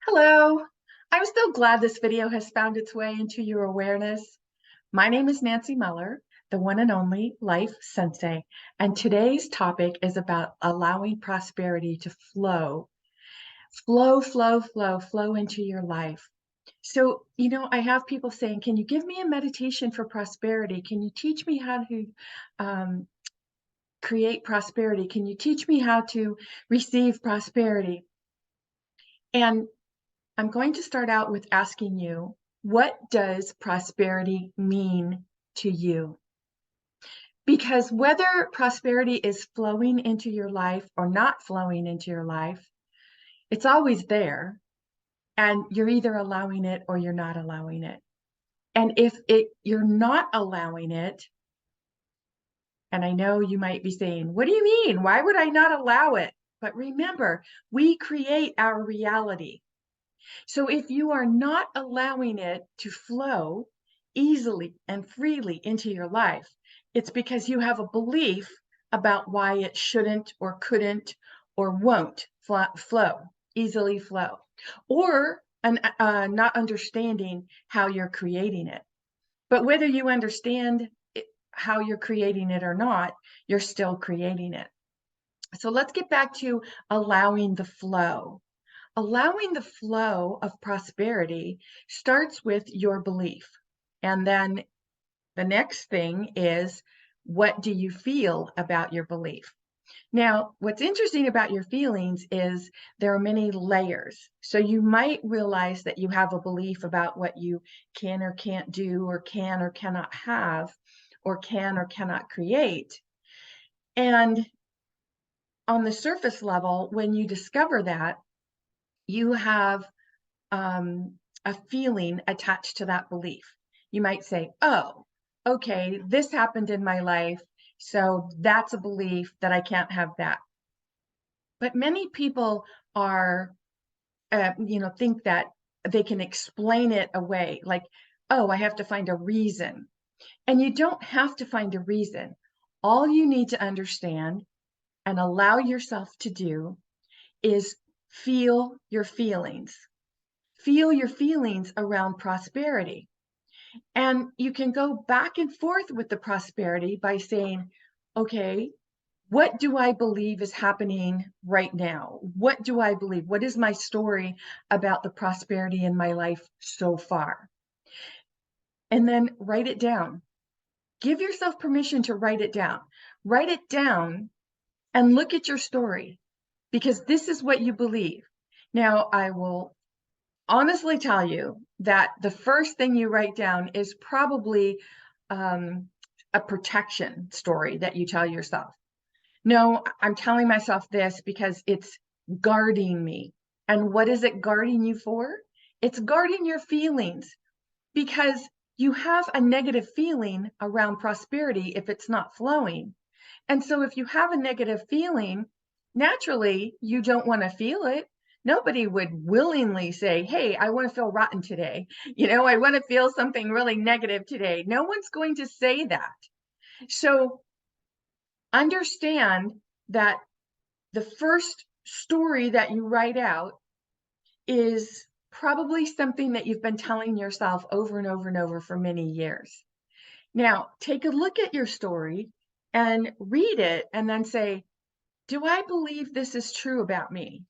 Hello. I'm so glad this video has found its way into your awareness. My name is Nancy Muller, the one and only Life Sensei, and today's topic is about allowing prosperity to flow into your life. So, I have people saying, can you give me a meditation for prosperity? Can you teach me how to um, create prosperity? Can you teach me how to receive prosperity? And I'm going to start out with asking you, what does prosperity mean to you? Because whether prosperity is flowing into your life or not flowing into your life, it's always there, and you're either allowing it or you're not allowing it. And if you're not allowing it, and I know you might be saying, what do you mean? Why would I not allow it? But remember, we create our reality. So if you are not allowing it to flow easily and freely into your life, it's because you have a belief about why it shouldn't or couldn't or won't easily flow, or not understanding how you're creating it. But whether you understand how you're creating it or not, you're still creating it. So let's get back to allowing the flow. Allowing the flow of prosperity starts with your belief. And then the next thing is, what do you feel about your belief? Now, what's interesting about your feelings is there are many layers. So you might realize that you have a belief about what you can or can't do, or can or cannot have, or can or cannot create. And on the surface level, when you discover that, you have a feeling attached to that belief. You might say, oh, okay, this happened in my life, so that's a belief that I can't have that. But many people are, think that they can explain it away, like, oh, I have to find a reason. And you don't have to find a reason. All you need to understand and allow yourself to do is feel your feelings. Feel your feelings around prosperity. And you can go back and forth with the prosperity by saying, okay, what do I believe is happening right now? What do I believe? What is my story about the prosperity in my life so far? And then write it down. Give yourself permission to write it down. Write it down and look at your story, because this is what you believe. Now, I will honestly tell you that the first thing you write down is probably a protection story that you tell yourself. No, I'm telling myself this because it's guarding me. And what is it guarding you for? It's guarding your feelings, because you have a negative feeling around prosperity if it's not flowing. And so if you have a negative feeling, naturally, you don't want to feel it. Nobody would willingly say, hey, I want to feel rotten today. I want to feel something really negative today. No one's going to say that. So understand that the first story that you write out is probably something that you've been telling yourself over and over and over for many years. Now, take a look at your story and read it and then say, do I believe this is true about me?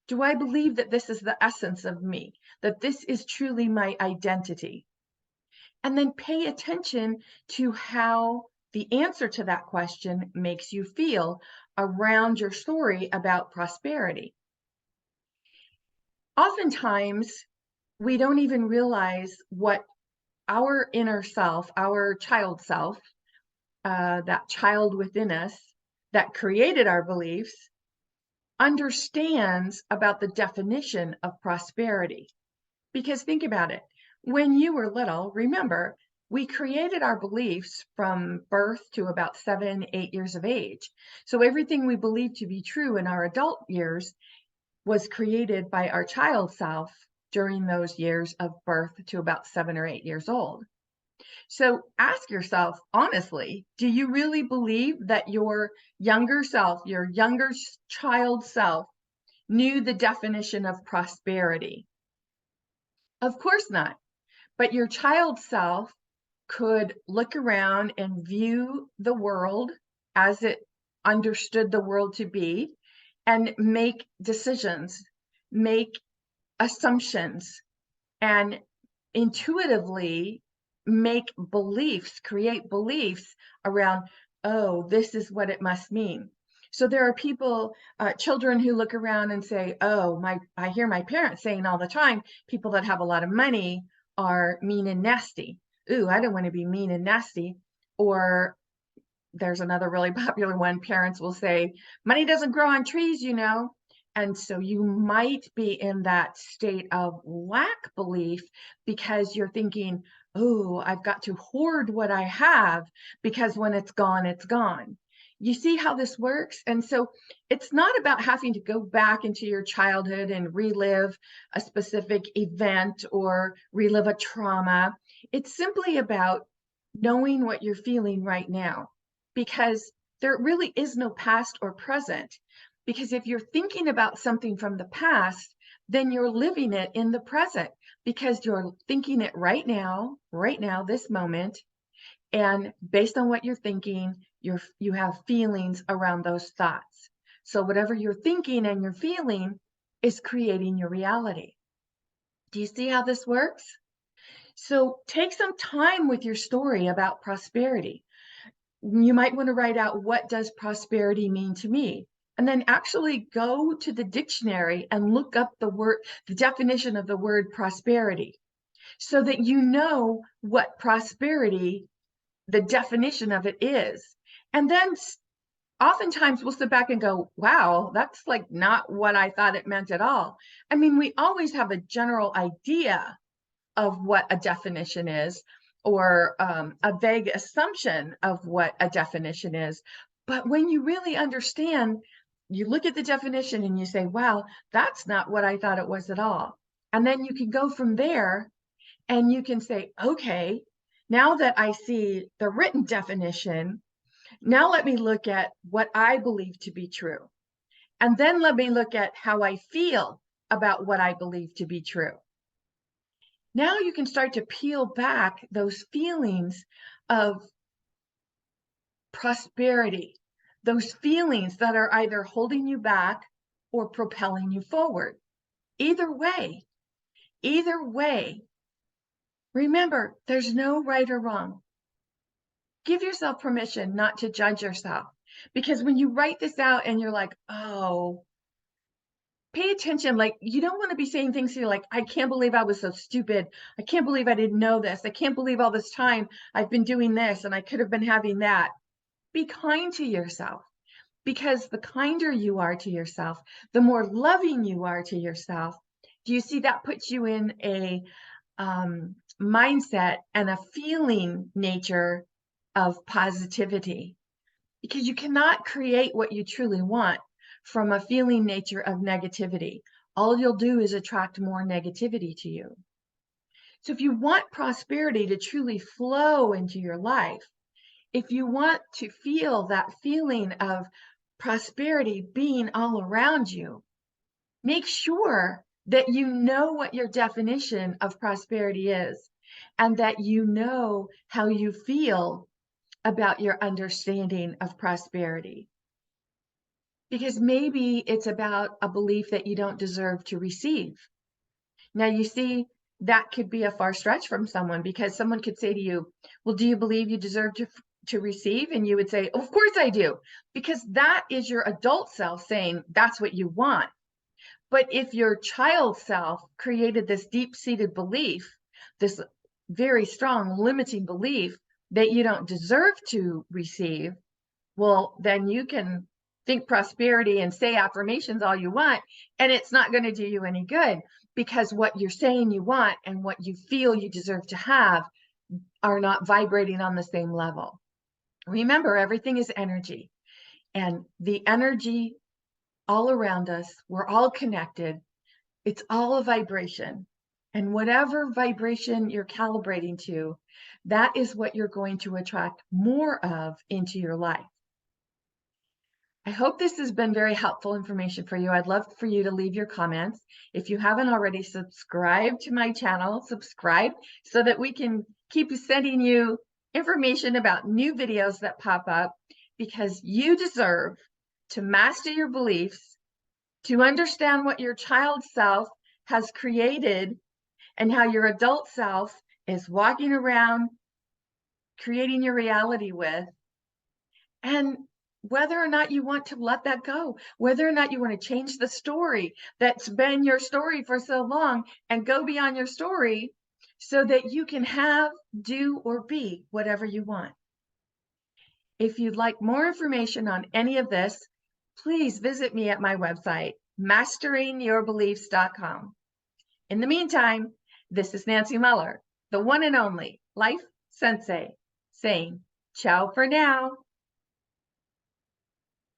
Do I believe that this is the essence of me, that this is truly my identity? And then pay attention to how the answer to that question makes you feel around your story about prosperity. Oftentimes, we don't even realize what our inner self, our child self, that child within us that created our beliefs, understands about the definition of prosperity. Because think about it. When you were little, remember, we created our beliefs from birth to about 7, 8 years of age. So everything we believed to be true in our adult years was created by our child self during those years of birth to about 7 or 8 years old. So ask yourself honestly, do you really believe that your younger self, your younger child self, knew the definition of prosperity? Of course not. But your child self could look around and view the world as it understood the world to be and make decisions, make assumptions, and intuitively make beliefs, create beliefs around, oh, this is what it must mean. So there are people, children who look around and say, oh, I hear my parents saying all the time, people that have a lot of money are mean and nasty. Ooh, I don't want to be mean and nasty. Or there's another really popular one. Parents will say, money doesn't grow on trees, you know. And so you might be in that state of lack belief because you're thinking, oh, I've got to hoard what I have because when it's gone, it's gone. You see how this works? And so it's not about having to go back into your childhood and relive a specific event or relive a trauma. It's simply about knowing what you're feeling right now, because there really is no past or present. Because if you're thinking about something from the past, then you're living it in the present because you're thinking it right now, this moment. And based on what you're thinking, you have feelings around those thoughts. So whatever you're thinking and you're feeling is creating your reality. Do you see how this works? So take some time with your story about prosperity. You might want to write out, what does prosperity mean to me? And then actually go to the dictionary and look up the definition of the word prosperity, so that you know what prosperity, the definition of it is. And then oftentimes we'll sit back and go, wow, that's like not what I thought it meant at all. I mean, we always have a general idea of what a definition is, or a vague assumption of what a definition is. But when you really understand, you look at the definition and you say, wow, that's not what I thought it was at all. And then you can go from there and you can say, okay, now that I see the written definition, now let me look at what I believe to be true. And then let me look at how I feel about what I believe to be true. Now you can start to peel back those feelings of prosperity, those feelings that are either holding you back or propelling you forward. Either way, either way, remember, there's no right or wrong. Give yourself permission not to judge yourself. Because when you write this out and you're like, oh, pay attention. Like, you don't want to be saying things to you like, I can't believe I was so stupid. I can't believe I didn't know this. I can't believe all this time I've been doing this and I could have been having that. Be kind to yourself, because the kinder you are to yourself, the more loving you are to yourself. Do you see that puts you in a mindset and a feeling nature of positivity? Because you cannot create what you truly want from a feeling nature of negativity. All you'll do is attract more negativity to you. So if you want prosperity to truly flow into your life, if you want to feel that feeling of prosperity being all around you, make sure that you know what your definition of prosperity is, and that you know how you feel about your understanding of prosperity. Because maybe it's about a belief that you don't deserve to receive. Now, you see, that could be a far stretch from someone, because someone could say to you, well, do you believe you deserve to receive? And you would say, of course I do, because that is your adult self saying that's what you want. But if your child self created this deep-seated belief, this very strong limiting belief that you don't deserve to receive, well, then you can think prosperity and say affirmations all you want, and it's not going to do you any good, because what you're saying you want and what you feel you deserve to have are not vibrating on the same level. Remember, everything is energy, and the energy all around us, we're all connected. It's all a vibration. And whatever vibration you're calibrating to, that is what you're going to attract more of into your life. I hope this has been very helpful information for you. I'd love for you to leave your comments. If you haven't already, subscribe to my channel, subscribe so that we can keep sending you information about new videos that pop up, because you deserve to master your beliefs, to understand what your child self has created and how your adult self is walking around creating your reality with, and whether or not you want to let that go, whether or not you want to change the story that's been your story for so long and go beyond your story so that you can have, do, or be whatever you want. If you'd like more information on any of this, please visit me at my website, masteringyourbeliefs.com. In the meantime, this is Nancy Muller, the one and only Life Sensei, saying ciao for now.